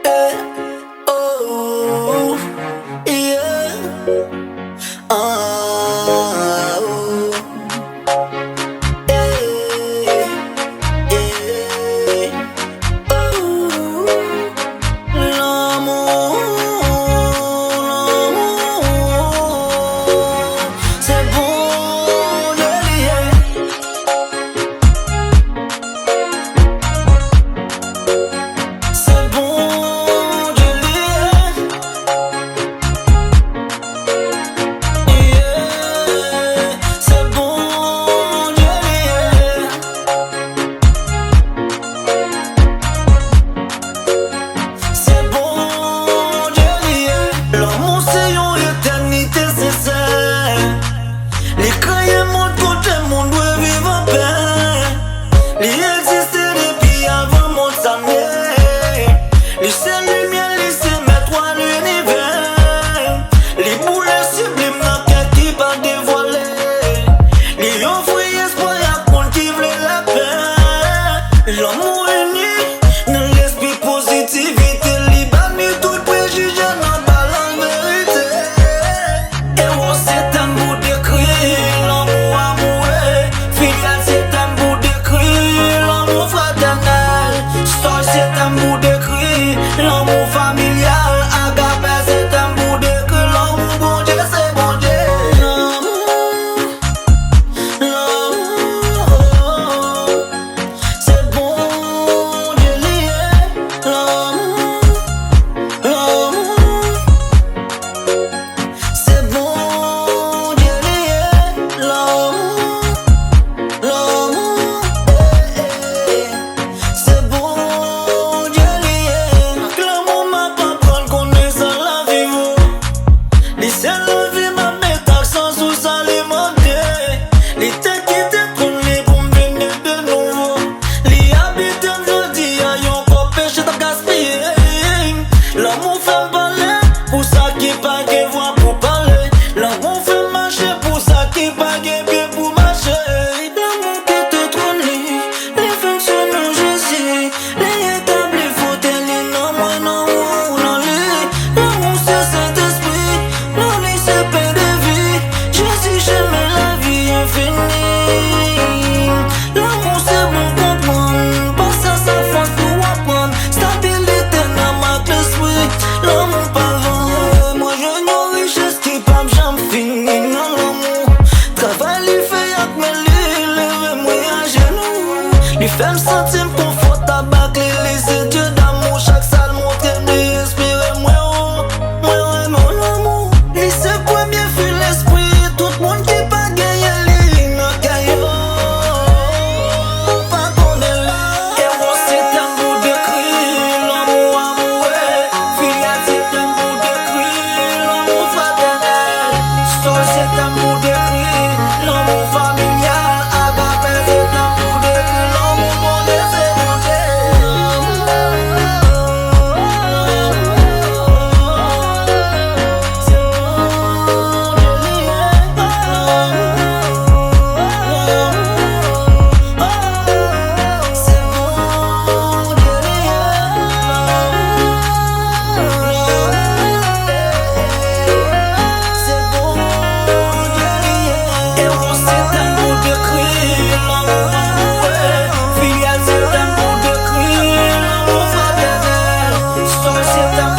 Eh, oh, yeah. Ah, oh, eh, eh, oh, l'amour, c'est bon de lier. C'est bon de lier. Yeah, c'est bon de lier. C'est bon de lier. L'amour c'est une éternité, c'est ça. Les cahiers montrent que tout le monde doit vivre en paix. Il existe depuis avant mon sommeil. Les seules lumières, les seuls mettre l'univers. Les boules sublimes dans le qui pas dévoiler. Les offres espoir à qu'on qui veut la paix. L'amour uni, dans l'esprit positivité. Libani tout préjugé dans la vérité. Et on c'est un bout d'écrit. L'amour amoureux. Filial c'est un bout d'écrit. L'amour fraternel. Story c'est un bout d'écrit. L'amour familial. Agape c'est un bout d'écrit. L'amour bon Dieu c'est bon Dieu. L'amour, c'est bon Dieu lié. L'amour, c'est bon Dieu lié. L'amour, c'est bon Dieu lié. L'amour m'a pas prendre connaissance la vie. Les seuls la vie m'a mettre accent sur s'alimenter. Les têtes qui t'étournent pour me venir de nouveau. Les habitants me disent y'a encore péché de gaspiller. L'amour fait parler pour ça qui pas de voix pour parler. L'amour fait marcher pour ça qui pas de pied pour marcher. L'amour qui t'étourne, les fonctions Jésus. Les établis faut tenir non moi non ou non lui. L'amour c'est Saint-Esprit, non lui c'est paix de vie. Jésus j'aime la vie infinie. L'amour c'est bon comprendre, pas ça force pour apprendre. Stabilité dans ma l'esprit, l'amour pas vrai. Moi je n'ai richesse qui pas jamais fini. Non l'amour, travail il fait avec mes lits, levez-moi à genoux. Il fait me sentir confortable avec les Dieu d'amour. Chaque salle montre d'inspirer moi mon amour. Il se premier fil l'esprit, tout le monde qui pas gagné les n'a gagné pas connaît là. Et moi c'est un bout de cri, l'amour amoureux. Filial c'est un bout de cri, l'amour fraternel. Story c'est un bout de cri, l'amour familial. Agape c'est un bout de cri, l'amour bon Dieu c'est bon Dieu. C'est bon Dieu lié. C'est bon Dieu lié. C'est bon Dieu lié. Et on c'est un bout de cri, l'amour amoureux. Filial c'est un bout de cri, l'amour fraternel. Story c'est un